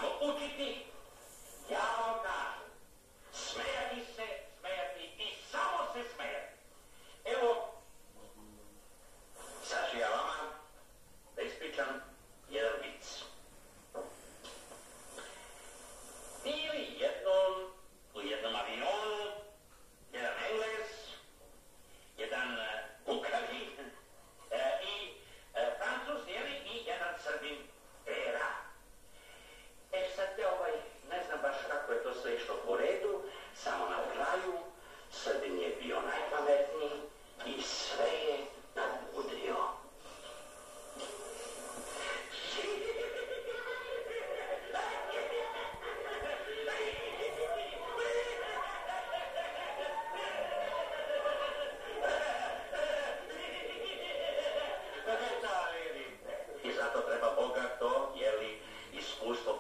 Moramo učiti, ja vam kažem, smejati se, smejati i samo se smejati. Evo, sad ću ja vama da ispričam jedan vic. Bili jednom u jednom avionu jedan Englez, jedan Bukarin i Francuz, i jedan Srbin Pera. Sad ne znam baš kako je to sve išlo po redu, samo na kraju Srbin je bio najpametniji i sve je namudrio. I zato treba bogato, iskustvo